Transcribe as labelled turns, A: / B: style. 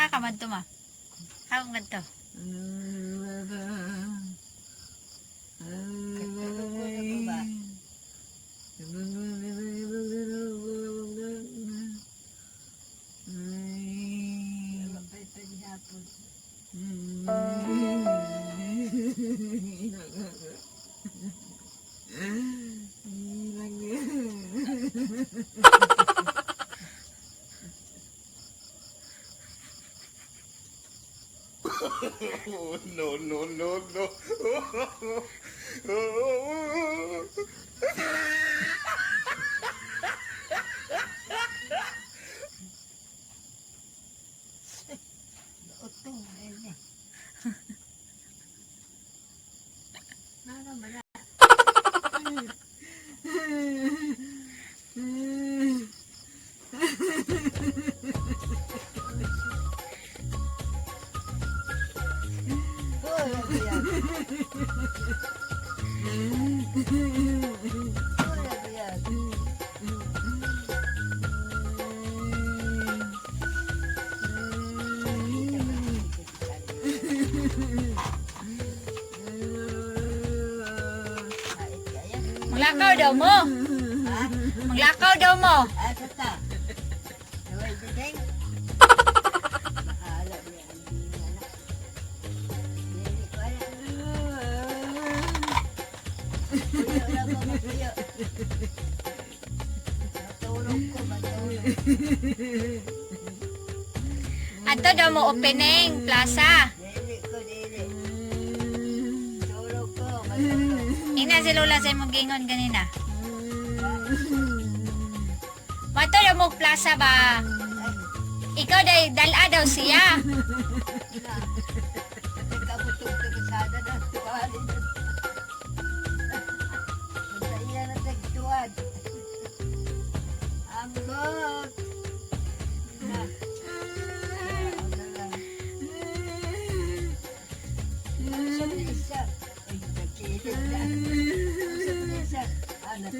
A: Hakaman to ma. Hakaman to.
B: No, no, no, no.
A: Maglakaw daw mo. Maglakaw daw mo. Ato daw mo opening plaza. Ina si Lola sa imong gingon ganina. Mato daw mo plaza ba? Ikaw day dala daw siya.
B: Anak